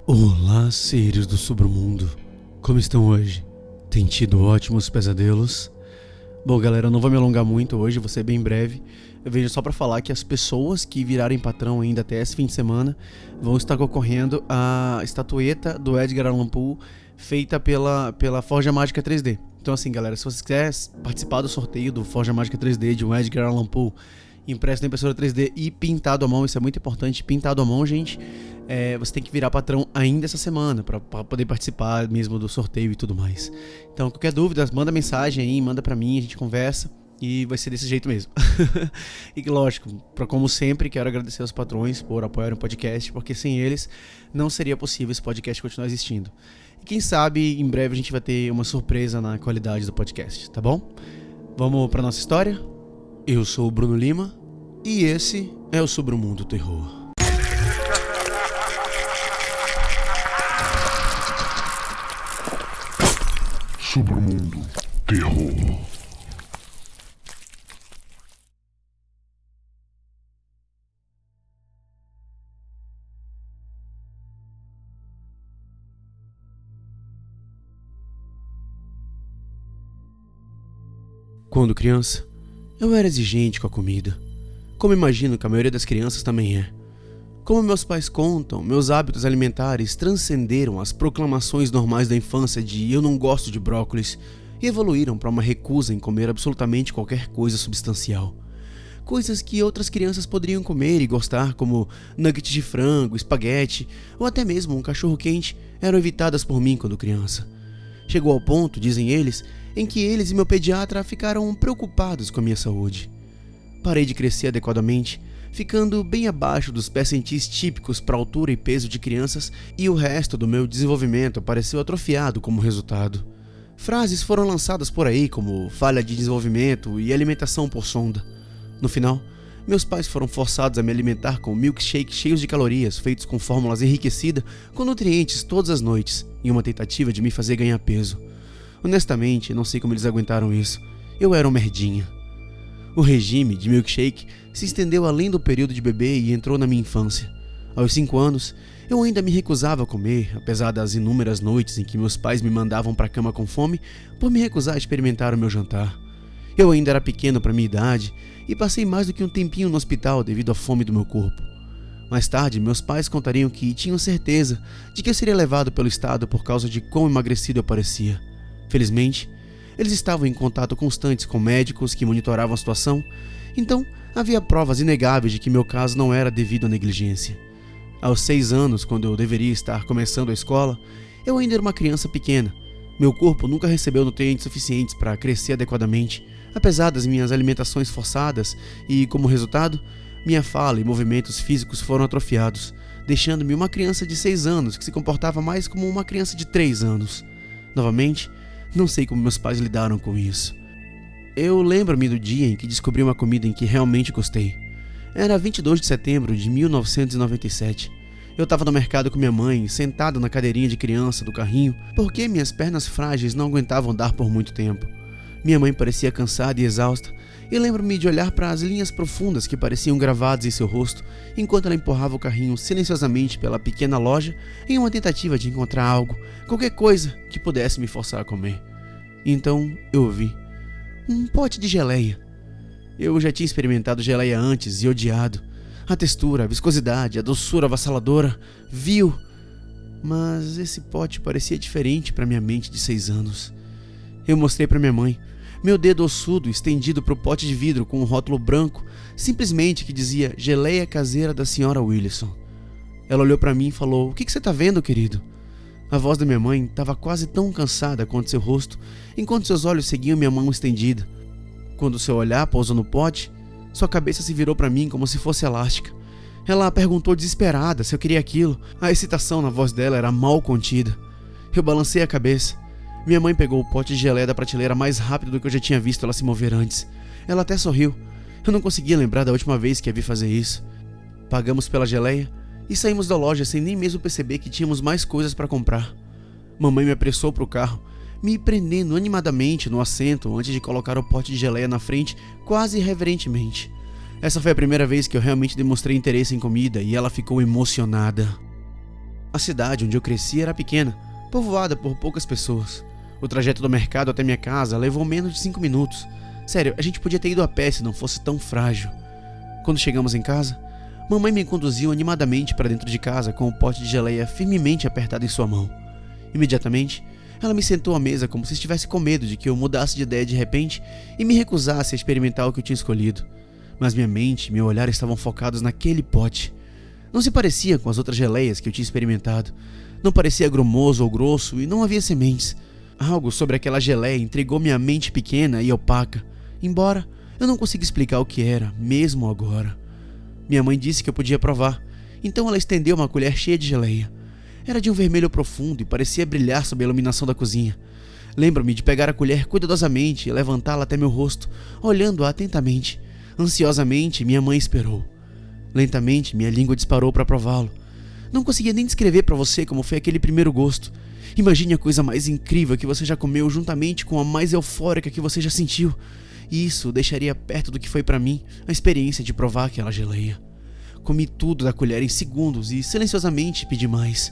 Olá, seres do submundo. Como estão hoje? Tem tido ótimos pesadelos? Bom, galera, eu não vou me alongar muito hoje, vou ser bem breve. Eu vejo só pra falar que as pessoas que virarem patrão ainda até esse fim de semana vão estar concorrendo à estatueta do Edgar Allan Poe feita pela Forja Mágica 3D. Então assim, galera, se você quiser participar do sorteio do Forja Mágica 3D de um Edgar Allan Poe impresso na impressora 3D e pintado à mão, isso é muito importante, pintado à mão, gente, você tem que virar patrão ainda essa semana pra poder participar mesmo do sorteio e tudo mais. Então, qualquer dúvida, manda mensagem aí, manda pra mim, a gente conversa e vai ser desse jeito mesmo. E lógico, como sempre, quero agradecer aos patrões por apoiarem o podcast, porque sem eles não seria possível esse podcast continuar existindo. E quem sabe, em breve a gente vai ter uma surpresa na qualidade do podcast, tá bom? Vamos pra nossa história? Eu sou o Bruno Lima e esse é o Sobre o Mundo Terror. Sobre o Mundo Terror. Quando criança, eu era exigente com a comida, como imagino que a maioria das crianças também é. Como meus pais contam, meus hábitos alimentares transcenderam as proclamações normais da infância de eu não gosto de brócolis e evoluíram para uma recusa em comer absolutamente qualquer coisa substancial. Coisas que outras crianças poderiam comer e gostar, como nuggets de frango, espaguete ou até mesmo um cachorro-quente, eram evitadas por mim quando criança. Chegou ao ponto, dizem eles, em que eles e meu pediatra ficaram preocupados com a minha saúde. Parei de crescer adequadamente, ficando bem abaixo dos percentis típicos para altura e peso de crianças, e o resto do meu desenvolvimento pareceu atrofiado como resultado. Frases foram lançadas por aí como falha de desenvolvimento e alimentação por sonda. No final, meus pais foram forçados a me alimentar com milkshakes cheios de calorias feitos com fórmulas enriquecidas com nutrientes todas as noites, em uma tentativa de me fazer ganhar peso. Honestamente, não sei como eles aguentaram isso. Eu era um merdinha. O regime de milkshake se estendeu além do período de bebê e entrou na minha infância. Aos 5 anos, eu ainda me recusava a comer, apesar das inúmeras noites em que meus pais me mandavam para a cama com fome por me recusar a experimentar o meu jantar. Eu ainda era pequeno para minha idade e passei mais do que um tempinho no hospital devido à fome do meu corpo. Mais tarde, meus pais contariam que tinham certeza de que eu seria levado pelo Estado por causa de quão emagrecido eu parecia. Felizmente, eles estavam em contato constante com médicos que monitoravam a situação, então havia provas inegáveis de que meu caso não era devido à negligência. Aos 6 anos, quando eu deveria estar começando a escola, eu ainda era uma criança pequena. Meu corpo nunca recebeu nutrientes suficientes para crescer adequadamente, apesar das minhas alimentações forçadas e, como resultado, minha fala e movimentos físicos foram atrofiados, deixando-me uma criança de 6 anos que se comportava mais como uma criança de 3 anos. Novamente, não sei como meus pais lidaram com isso. Eu lembro-me do dia em que descobri uma comida em que realmente gostei. Era 22 de setembro de 1997. Eu estava no mercado com minha mãe, sentado na cadeirinha de criança do carrinho, porque minhas pernas frágeis não aguentavam dar por muito tempo. Minha mãe parecia cansada e exausta, e lembro-me de olhar para as linhas profundas que pareciam gravadas em seu rosto, enquanto ela empurrava o carrinho silenciosamente pela pequena loja em uma tentativa de encontrar algo, qualquer coisa que pudesse me forçar a comer. Então eu vi um pote de geleia. Eu já tinha experimentado geleia antes e odiado. A textura, a viscosidade, a doçura avassaladora, vil. Mas esse pote parecia diferente para minha mente de 6 anos. Eu mostrei para minha mãe, meu dedo ossudo estendido para o pote de vidro com um rótulo branco, simplesmente que dizia geleia caseira da senhora Wilson. Ela olhou para mim e falou, o que você tá vendo, querido? A voz da minha mãe estava quase tão cansada quanto seu rosto, enquanto seus olhos seguiam minha mão estendida. Quando seu olhar pousou no pote, sua cabeça se virou para mim como se fosse elástica. Ela perguntou desesperada se eu queria aquilo. A excitação na voz dela era mal contida. Eu balancei a cabeça. Minha mãe pegou o pote de geleia da prateleira mais rápido do que eu já tinha visto ela se mover antes. Ela até sorriu. Eu não conseguia lembrar da última vez que a vi fazer isso. Pagamos pela geleia e saímos da loja sem nem mesmo perceber que tínhamos mais coisas para comprar. Mamãe me apressou para o carro, me prendendo animadamente no assento antes de colocar o pote de geleia na frente, quase reverentemente. Essa foi a primeira vez que eu realmente demonstrei interesse em comida e ela ficou emocionada. A cidade onde eu cresci era pequena, povoada por poucas pessoas. O trajeto do mercado até minha casa levou menos de 5 minutos. Sério, a gente podia ter ido a pé se não fosse tão frágil. Quando chegamos em casa, mamãe me conduziu animadamente para dentro de casa com o pote de geleia firmemente apertado em sua mão. Imediatamente, ela me sentou à mesa como se estivesse com medo de que eu mudasse de ideia de repente e me recusasse a experimentar o que eu tinha escolhido. Mas minha mente e meu olhar estavam focados naquele pote. Não se parecia com as outras geleias que eu tinha experimentado. Não parecia grumoso ou grosso e não havia sementes. Algo sobre aquela geleia intrigou minha mente pequena e opaca, embora eu não consiga explicar o que era, mesmo agora. Minha mãe disse que eu podia provar, então ela estendeu uma colher cheia de geleia. Era de um vermelho profundo e parecia brilhar sob a iluminação da cozinha. Lembro-me de pegar a colher cuidadosamente e levantá-la até meu rosto, olhando-a atentamente. Ansiosamente, minha mãe esperou. Lentamente, minha língua disparou para prová-lo. Não conseguia nem descrever para você como foi aquele primeiro gosto. Imagine a coisa mais incrível que você já comeu juntamente com a mais eufórica que você já sentiu. E isso deixaria perto do que foi para mim a experiência de provar aquela geleia. Comi tudo da colher em segundos e silenciosamente pedi mais.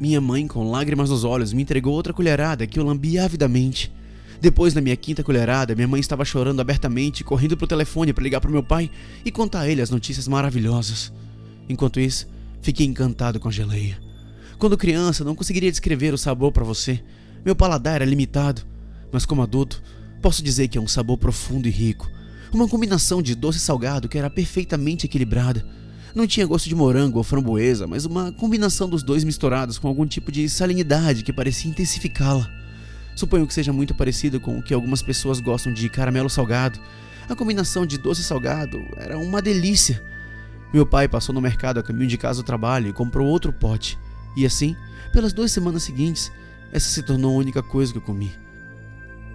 Minha mãe, com lágrimas nos olhos, me entregou outra colherada que eu lambi avidamente. Depois da minha 5ª colherada, minha mãe estava chorando abertamente, correndo pro telefone para ligar pro meu pai e contar a ele as notícias maravilhosas. Enquanto isso, fiquei encantado com a geleia. Quando criança, não conseguiria descrever o sabor para você. Meu paladar era limitado, mas como adulto, posso dizer que é um sabor profundo e rico. Uma combinação de doce e salgado que era perfeitamente equilibrada. Não tinha gosto de morango ou framboesa, mas uma combinação dos dois misturados com algum tipo de salinidade que parecia intensificá-la. Suponho que seja muito parecido com o que algumas pessoas gostam de caramelo salgado. A combinação de doce e salgado era uma delícia. Meu pai passou no mercado a caminho de casa do trabalho e comprou outro pote. E assim, pelas 2 semanas seguintes, essa se tornou a única coisa que eu comi.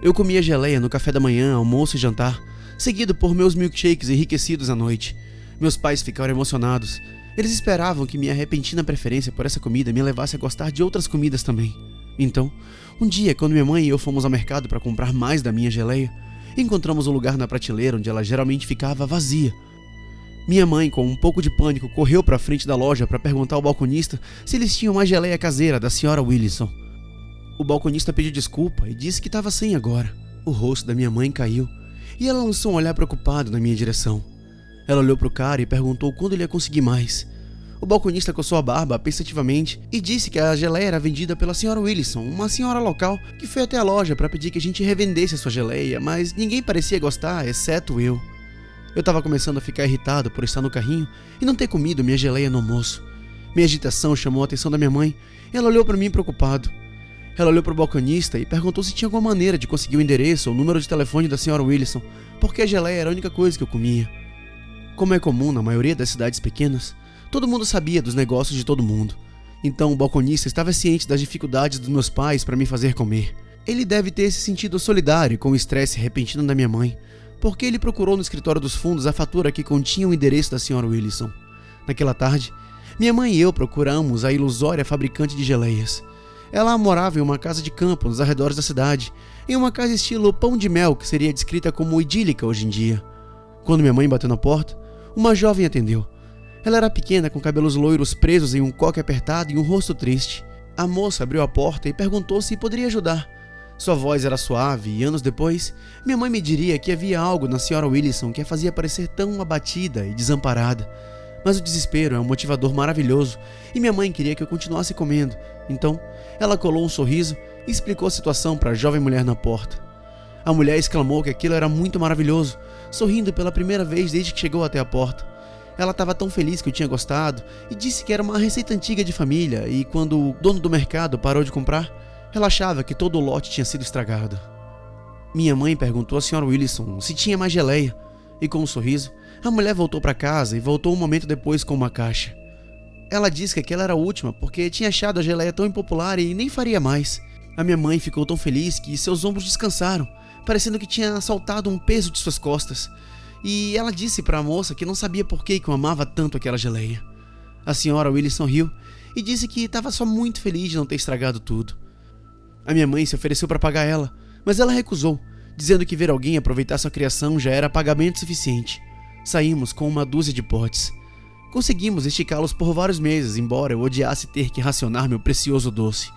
Eu comia geleia no café da manhã, almoço e jantar, seguido por meus milkshakes enriquecidos à noite. Meus pais ficaram emocionados. Eles esperavam que minha repentina preferência por essa comida me levasse a gostar de outras comidas também. Então, um dia, quando minha mãe e eu fomos ao mercado para comprar mais da minha geleia, encontramos um lugar na prateleira onde ela geralmente ficava vazia. Minha mãe, com um pouco de pânico, correu para a frente da loja para perguntar ao balconista se eles tinham mais geleia caseira da Sra. Wilson. O balconista pediu desculpa e disse que estava sem agora. O rosto da minha mãe caiu e ela lançou um olhar preocupado na minha direção. Ela olhou para o cara e perguntou quando ele ia conseguir mais. O balconista coçou a barba pensativamente e disse que a geleia era vendida pela Sra. Wilson, uma senhora local que foi até a loja para pedir que a gente revendesse a sua geleia, mas ninguém parecia gostar, exceto eu. Eu estava começando a ficar irritado por estar no carrinho e não ter comido minha geleia no almoço. Minha agitação chamou a atenção da minha mãe. Ela olhou para mim preocupado. Ela olhou para o balconista e perguntou se tinha alguma maneira de conseguir o endereço ou o número de telefone da Sra. Wilson, porque a geleia era a única coisa que eu comia. Como é comum na maioria das cidades pequenas, todo mundo sabia dos negócios de todo mundo. Então o balconista estava ciente das dificuldades dos meus pais para me fazer comer. Ele deve ter se sentido solidário com o estresse repentino da minha mãe, porque ele procurou no escritório dos fundos a fatura que continha o endereço da Sra. Wilson. Naquela tarde, minha mãe e eu procuramos a ilusória fabricante de geleias. Ela morava em uma casa de campo nos arredores da cidade, em uma casa estilo pão de mel que seria descrita como idílica hoje em dia. Quando minha mãe bateu na porta, uma jovem atendeu. Ela era pequena, com cabelos loiros presos em um coque apertado e um rosto triste. A moça abriu a porta e perguntou se poderia ajudar. Sua voz era suave e anos depois, minha mãe me diria que havia algo na Sra. Wilson que a fazia parecer tão abatida e desamparada. Mas o desespero é um motivador maravilhoso e minha mãe queria que eu continuasse comendo. Então, ela colou um sorriso e explicou a situação para a jovem mulher na porta. A mulher exclamou que aquilo era muito maravilhoso, sorrindo pela primeira vez desde que chegou até a porta. Ela estava tão feliz que eu tinha gostado e disse que era uma receita antiga de família e quando o dono do mercado parou de comprar, ela achava que todo o lote tinha sido estragado. Minha mãe perguntou à Sra. Wilson se tinha mais geleia e com um sorriso, a mulher voltou para casa e voltou um momento depois com uma caixa. Ela disse que aquela era a última porque tinha achado a geleia tão impopular e nem faria mais. A minha mãe ficou tão feliz que seus ombros descansaram, parecendo que tinha soltado um peso de suas costas. E ela disse para a moça que não sabia por que eu amava tanto aquela geleia. A Sra. Wilson riu e disse que estava só muito feliz de não ter estragado tudo. A minha mãe se ofereceu para pagar ela, mas ela recusou, dizendo que ver alguém aproveitar sua criação já era pagamento suficiente. Saímos com uma dúzia de potes. Conseguimos esticá-los por vários meses, embora eu odiasse ter que racionar meu precioso doce.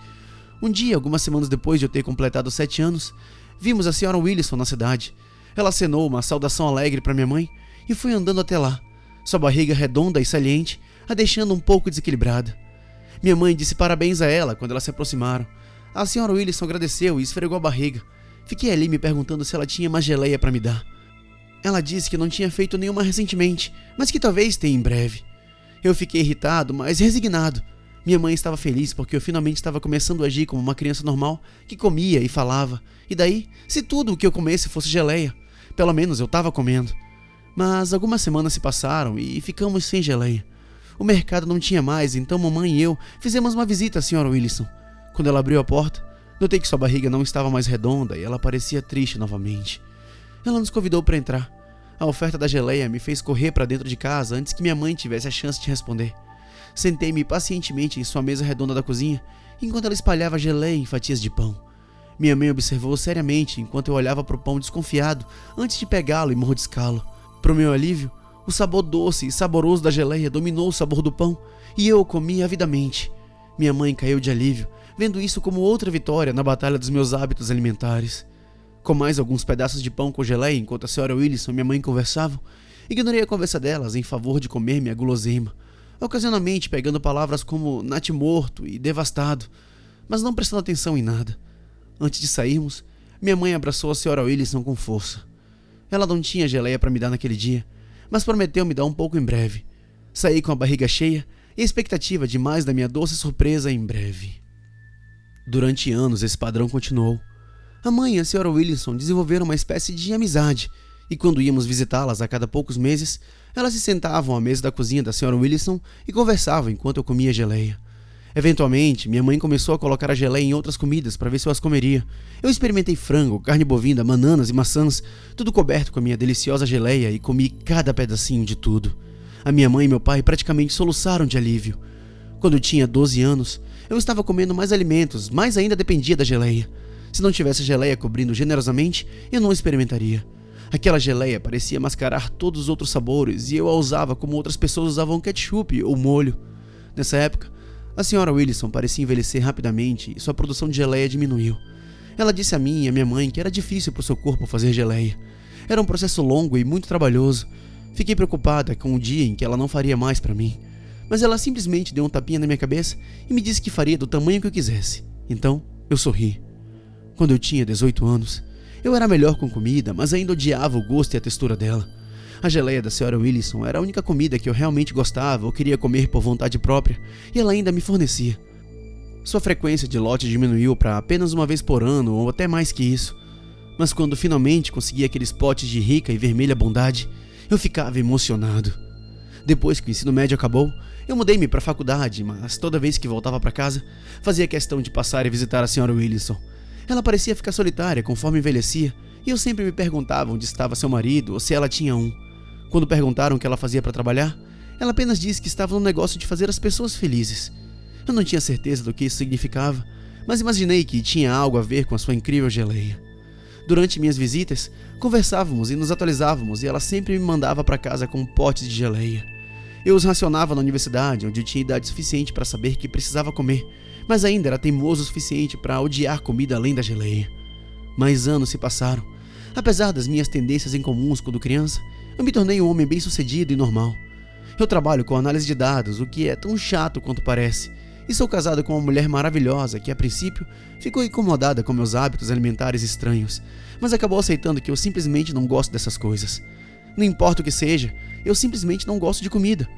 Um dia, algumas semanas depois de eu ter completado 7 anos, vimos a Sra. Williston na cidade. Ela acenou uma saudação alegre para minha mãe e foi andando até lá, sua barriga redonda e saliente, a deixando um pouco desequilibrada. Minha mãe disse parabéns a ela quando elas se aproximaram. A Sra. Williston agradeceu e esfregou a barriga. Fiquei ali me perguntando se ela tinha mais geleia para me dar. Ela disse que não tinha feito nenhuma recentemente, mas que talvez tenha em breve. Eu fiquei irritado, mas resignado. Minha mãe estava feliz porque eu finalmente estava começando a agir como uma criança normal, que comia e falava. E daí, se tudo o que eu comesse fosse geleia? Pelo menos eu estava comendo. Mas algumas semanas se passaram e ficamos sem geleia. O mercado não tinha mais, então mamãe e eu fizemos uma visita à Sra. Williston. Quando ela abriu a porta, notei que sua barriga não estava mais redonda e ela parecia triste novamente. Ela nos convidou para entrar. A oferta da geleia me fez correr para dentro de casa antes que minha mãe tivesse a chance de responder. Sentei-me pacientemente em sua mesa redonda da cozinha, enquanto ela espalhava geleia em fatias de pão. Minha mãe observou seriamente enquanto eu olhava para o pão desconfiado antes de pegá-lo e mordiscá-lo. Para o meu alívio, o sabor doce e saboroso da geleia dominou o sabor do pão e eu o comi avidamente. Minha mãe caiu de alívio, vendo isso como outra vitória na batalha dos meus hábitos alimentares. Com mais alguns pedaços de pão com geleia enquanto a Sra. Williston e minha mãe conversavam, ignorei a conversa delas em favor de comer minha guloseima, ocasionalmente pegando palavras como natimorto e devastado, mas não prestando atenção em nada. Antes de sairmos, minha mãe abraçou a Sra. Williston com força. Ela não tinha geleia para me dar naquele dia, mas prometeu me dar um pouco em breve. Saí com a barriga cheia e a expectativa de mais da minha doce surpresa em breve. Durante anos esse padrão continuou. A mãe e a Sra. Williston desenvolveram uma espécie de amizade, e quando íamos visitá-las a cada poucos meses, elas se sentavam à mesa da cozinha da Sra. Williston e conversavam enquanto eu comia geleia. Eventualmente, minha mãe começou a colocar a geleia em outras comidas para ver se eu as comeria. Eu experimentei frango, carne bovina, bananas e maçãs, tudo coberto com a minha deliciosa geleia, e comi cada pedacinho de tudo. A minha mãe e meu pai praticamente soluçaram de alívio. Quando eu tinha 12 anos, eu estava comendo mais alimentos, mas ainda dependia da geleia. Se não tivesse geleia cobrindo generosamente, eu não experimentaria. Aquela geleia parecia mascarar todos os outros sabores e eu a usava como outras pessoas usavam ketchup ou molho. Nessa época, a Sra. Williston parecia envelhecer rapidamente e sua produção de geleia diminuiu. Ela disse a mim e a minha mãe que era difícil para o seu corpo fazer geleia. Era um processo longo e muito trabalhoso. Fiquei preocupada com o dia em que ela não faria mais para mim. Mas ela simplesmente deu um tapinha na minha cabeça e me disse que faria do tamanho que eu quisesse. Então, eu sorri. Quando eu tinha 18 anos, eu era melhor com comida, mas ainda odiava o gosto e a textura dela. A geleia da Sra. Williston era a única comida que eu realmente gostava ou queria comer por vontade própria, e ela ainda me fornecia. Sua frequência de lote diminuiu para apenas uma vez por ano ou até mais que isso. Mas quando finalmente consegui aqueles potes de rica e vermelha bondade, eu ficava emocionado. Depois que o ensino médio acabou, eu mudei-me para a faculdade, mas toda vez que voltava para casa, fazia questão de passar e visitar a Sra. Williston. Ela parecia ficar solitária conforme envelhecia, e eu sempre me perguntava onde estava seu marido ou se ela tinha um. Quando perguntaram o que ela fazia para trabalhar, ela apenas disse que estava no negócio de fazer as pessoas felizes. Eu não tinha certeza do que isso significava, mas imaginei que tinha algo a ver com a sua incrível geleia. Durante minhas visitas, conversávamos e nos atualizávamos, e ela sempre me mandava para casa com potes de geleia. Eu os racionava na universidade, onde eu tinha idade suficiente para saber que precisava comer, mas ainda era teimoso o suficiente para odiar comida além da geleia. Mais anos se passaram. Apesar das minhas tendências incomuns quando criança, eu me tornei um homem bem-sucedido e normal. Eu trabalho com análise de dados, o que é tão chato quanto parece, e sou casado com uma mulher maravilhosa que, a princípio, ficou incomodada com meus hábitos alimentares estranhos, mas acabou aceitando que eu simplesmente não gosto dessas coisas. Não importa o que seja, eu simplesmente não gosto de comida.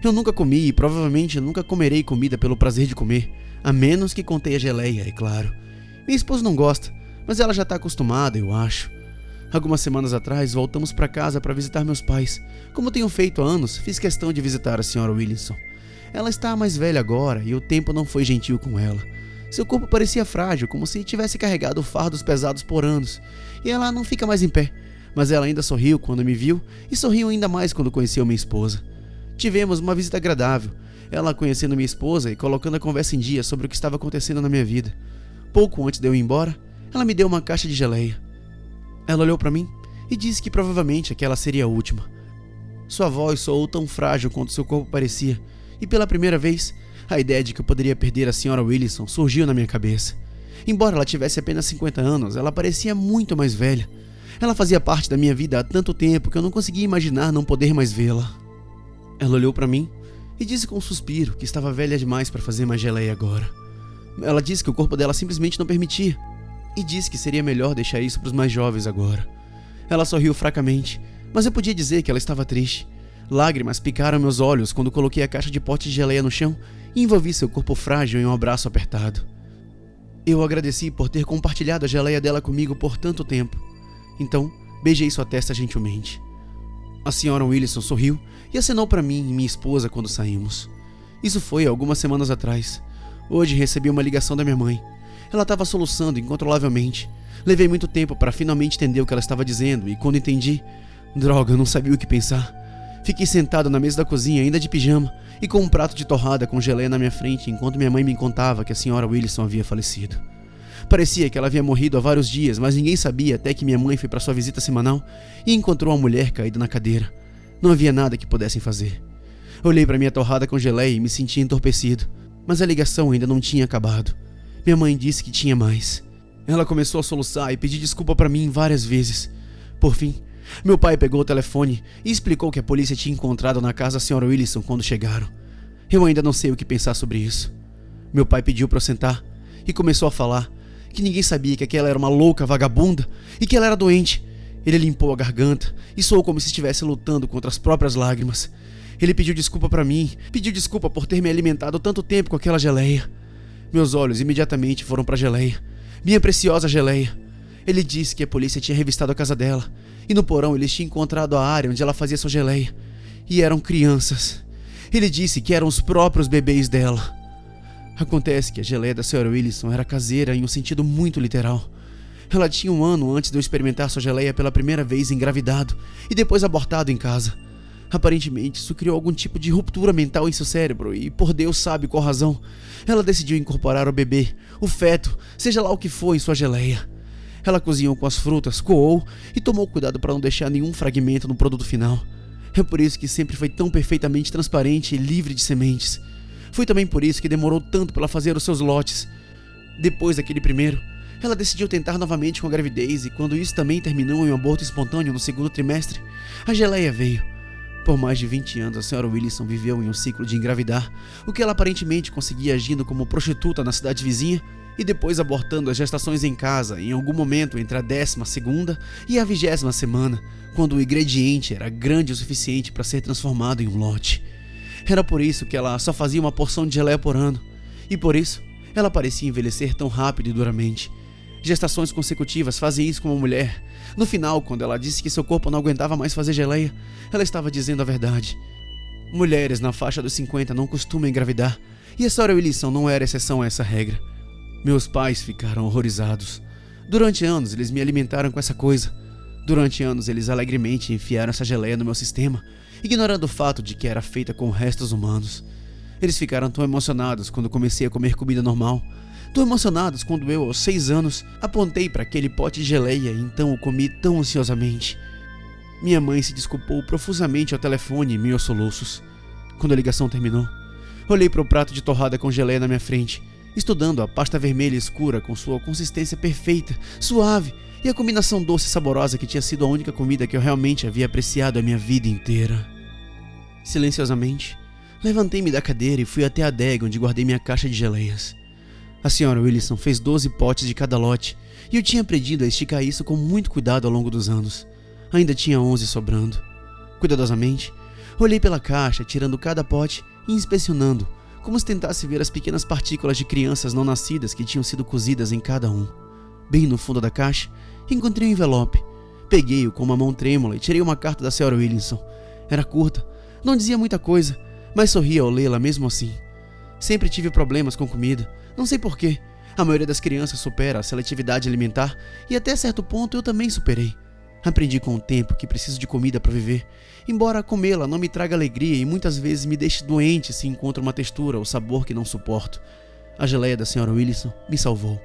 Eu nunca comi e provavelmente nunca comerei comida pelo prazer de comer, a menos que contenha geleia, é claro. Minha esposa não gosta, mas ela já está acostumada, eu acho. Algumas semanas atrás, voltamos para casa para visitar meus pais. Como tenho feito há anos, fiz questão de visitar a Sra. Williston. Ela está mais velha agora e o tempo não foi gentil com ela. Seu corpo parecia frágil, como se tivesse carregado fardos pesados por anos, e ela não fica mais em pé. Mas ela ainda sorriu quando me viu e sorriu ainda mais quando conheceu minha esposa. Tivemos uma visita agradável, ela conhecendo minha esposa e colocando a conversa em dia sobre o que estava acontecendo na minha vida. Pouco antes de eu ir embora, ela me deu uma caixa de geleia. Ela olhou para mim e disse que provavelmente aquela seria a última. Sua voz soou tão frágil quanto seu corpo parecia, e pela primeira vez, a ideia de que eu poderia perder a Sra. Wilson surgiu na minha cabeça. Embora ela tivesse apenas 50 anos, ela parecia muito mais velha. Ela fazia parte da minha vida há tanto tempo que eu não conseguia imaginar não poder mais vê-la. Ela olhou para mim e disse com um suspiro que estava velha demais para fazer mais geleia agora. Ela disse que o corpo dela simplesmente não permitia, e disse que seria melhor deixar isso para os mais jovens agora. Ela sorriu fracamente, mas eu podia dizer que ela estava triste. Lágrimas picaram meus olhos quando coloquei a caixa de pote de geleia no chão e envolvi seu corpo frágil em um abraço apertado. Eu agradeci por ter compartilhado a geleia dela comigo por tanto tempo. Então, beijei sua testa gentilmente. A Sra. Wilson sorriu e acenou para mim e minha esposa quando saímos. Isso foi algumas semanas atrás. Hoje recebi uma ligação da minha mãe. Ela estava soluçando incontrolavelmente. Levei muito tempo para finalmente entender o que ela estava dizendo e quando entendi, droga, eu não sabia o que pensar. Fiquei sentado na mesa da cozinha, ainda de pijama, e com um prato de torrada com geleia na minha frente, enquanto minha mãe me contava que a Sra. Wilson havia falecido. Parecia que ela havia morrido há vários dias, mas ninguém sabia até que minha mãe foi para sua visita semanal e encontrou a mulher caída na cadeira. Não havia nada que pudessem fazer. Olhei para minha torrada com geleia e me senti entorpecido, mas a ligação ainda não tinha acabado. Minha mãe disse que tinha mais. Ela começou a soluçar e pedir desculpa para mim várias vezes. Por fim, meu pai pegou o telefone e explicou que a polícia tinha encontrado na casa da Sra. Wilson quando chegaram. Eu ainda não sei o que pensar sobre isso. Meu pai pediu para eu sentar e começou a falar que ninguém sabia que aquela era uma louca vagabunda e que ela era doente. Ele limpou a garganta e soou como se estivesse lutando contra as próprias lágrimas. Ele pediu desculpa para mim, pediu desculpa por ter me alimentado tanto tempo com aquela geleia. Meus olhos imediatamente foram para a geleia, minha preciosa geleia. Ele disse que a polícia tinha revistado a casa dela e no porão eles tinham encontrado a área onde ela fazia sua geleia. E eram crianças. Ele disse que eram os próprios bebês dela. Acontece que a geleia da Sra. Wilson era caseira em um sentido muito literal. Ela tinha 1 ano antes de eu experimentar sua geleia pela primeira vez engravidado e depois abortado em casa. Aparentemente, isso criou algum tipo de ruptura mental em seu cérebro e, por Deus sabe qual razão, ela decidiu incorporar o bebê, o feto, seja lá o que for, em sua geleia. Ela cozinhou com as frutas, coou e tomou cuidado para não deixar nenhum fragmento no produto final. É por isso que sempre foi tão perfeitamente transparente e livre de sementes. Foi também por isso que demorou tanto para ela fazer os seus lotes. Depois daquele primeiro, ela decidiu tentar novamente com a gravidez e quando isso também terminou em um aborto espontâneo no 2º trimestre, a geleia veio. Por mais de 20 anos, a Sra. Wilson viveu em um ciclo de engravidar, o que ela aparentemente conseguia agindo como prostituta na cidade vizinha e depois abortando as gestações em casa em algum momento entre a 12ª e a 20ª semana, quando o ingrediente era grande o suficiente para ser transformado em um lote. Era por isso que ela só fazia uma porção de geleia por ano, e por isso ela parecia envelhecer tão rápido e duramente. Gestações consecutivas fazem isso com uma mulher. No final, quando ela disse que seu corpo não aguentava mais fazer geleia, ela estava dizendo a verdade. Mulheres na faixa dos 50 não costumam engravidar, e a Sra. Wilson não era exceção a essa regra. Meus pais ficaram horrorizados. Durante anos eles me alimentaram com essa coisa. Durante anos eles alegremente enfiaram essa geleia no meu sistema, ignorando o fato de que era feita com restos humanos. Eles ficaram tão emocionados quando comecei a comer comida normal, tão emocionados quando eu, aos 6 anos, apontei para aquele pote de geleia e então o comi tão ansiosamente. Minha mãe se desculpou profusamente ao telefone em meus soluços. Quando a ligação terminou, olhei para o prato de torrada com geleia na minha frente, estudando a pasta vermelha escura com sua consistência perfeita, suave e a combinação doce e saborosa que tinha sido a única comida que eu realmente havia apreciado a minha vida inteira. Silenciosamente, levantei-me da cadeira e fui até a adega onde guardei minha caixa de geleias. A Sra. Wilson fez 12 potes de cada lote e eu tinha aprendido a esticar isso com muito cuidado ao longo dos anos. Ainda tinha 11 sobrando. Cuidadosamente, olhei pela caixa, tirando cada pote e inspecionando, como se tentasse ver as pequenas partículas de crianças não nascidas que tinham sido cozidas em cada um. Bem no fundo da caixa, encontrei um envelope. Peguei-o com uma mão trêmula e tirei uma carta da Sra. Wilson. Era curta, não dizia muita coisa, mas sorria ao lê-la mesmo assim. Sempre tive problemas com comida, não sei porquê. A maioria das crianças supera a seletividade alimentar e até certo ponto eu também superei. Aprendi com o tempo que preciso de comida para viver, embora comê-la não me traga alegria e muitas vezes me deixe doente se encontro uma textura ou sabor que não suporto. A geleia da Sra. Wilson me salvou.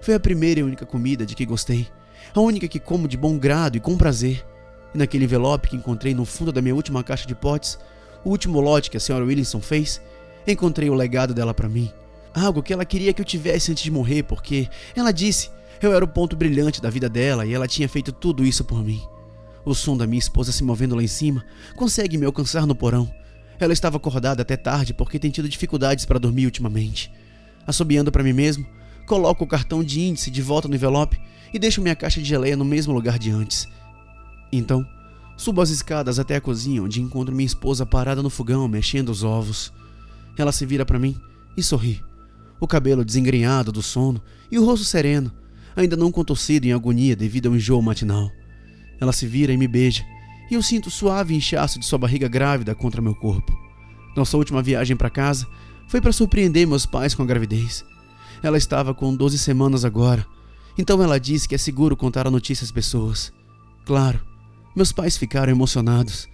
Foi a primeira e única comida de que gostei, a única que como de bom grado e com prazer. E naquele envelope que encontrei no fundo da minha última caixa de potes, o último lote que a Sra. Williamson fez, encontrei o legado dela para mim. Algo que ela queria que eu tivesse antes de morrer, porque ela disse eu era o ponto brilhante da vida dela e ela tinha feito tudo isso por mim. O som da minha esposa se movendo lá em cima consegue me alcançar no porão. Ela estava acordada até tarde porque tem tido dificuldades para dormir ultimamente. Assobiando para mim mesmo, coloco o cartão de índice de volta no envelope e deixo minha caixa de geleia no mesmo lugar de antes. Então, subo as escadas até a cozinha, onde encontro minha esposa parada no fogão, mexendo os ovos. Ela se vira para mim e sorri. O cabelo desengrenhado do sono e o rosto sereno, ainda não contorcido em agonia devido ao enjoo matinal. Ela se vira e me beija, e eu sinto o suave inchaço de sua barriga grávida contra meu corpo. Nossa última viagem para casa foi para surpreender meus pais com a gravidez. Ela estava com 12 semanas agora, então ela disse que é seguro contar a notícia às pessoas. Claro, meus pais ficaram emocionados.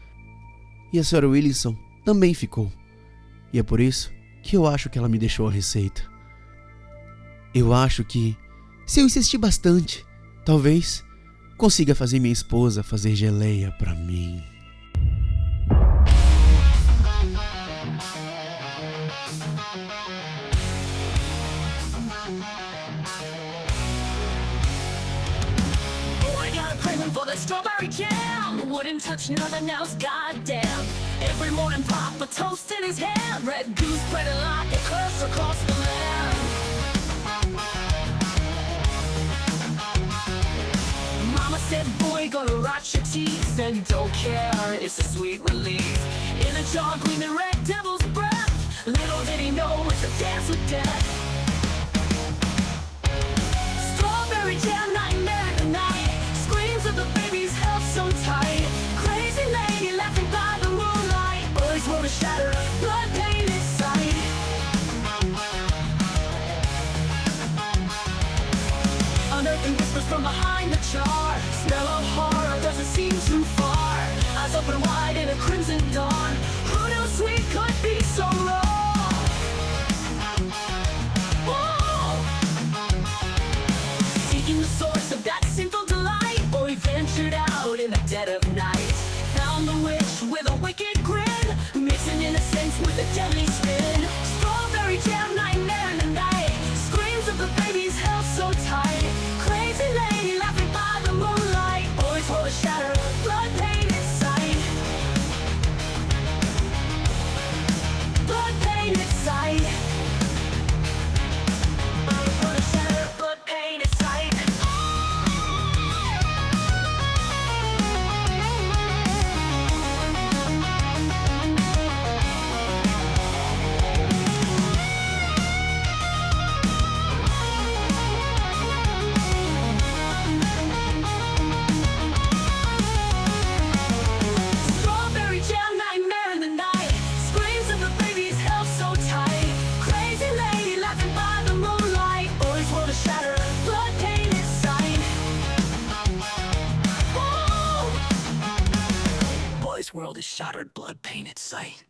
E a Sra. Williamson também ficou. E é por isso que eu acho que ela me deixou a receita. Eu acho que, se eu insistir bastante, talvez consiga fazer minha esposa fazer geleia pra mim. For the strawberry jam, wouldn't touch nothing else, goddamn. Every morning pop a toast in his hand, red goose spreading like a curse across the land. Mama said, boy, gonna rot your teeth, and don't care, it's a sweet relief. In a jar gleaming red devil's breath, little did he know it's a dance with death. Strawberry jam, nightmare in the night. Of the baby's held so tight. Crazy lady laughing by the moonlight. Boys roll to shatter, blood painted sight. Unearthing whispers from behind the jar. Smell of horror doesn't seem too far. Eyes open wide in a crimson dawn. Who knew sweet could be so raw? Whoa. Seeking the source of that sinful delight, boy ventured out in the dead of night. Found the witch with a wicked grin, mixing innocence with a deadly spin. Strawberry jam, nightmare in the night. Screams of the baby's held so tight. Crazy lady laughing by the moonlight. Boys roll to shatter, blood painted sight. Blood painted sight. Roll to shatter, blood painted sight. World is shattered, blood painted sight.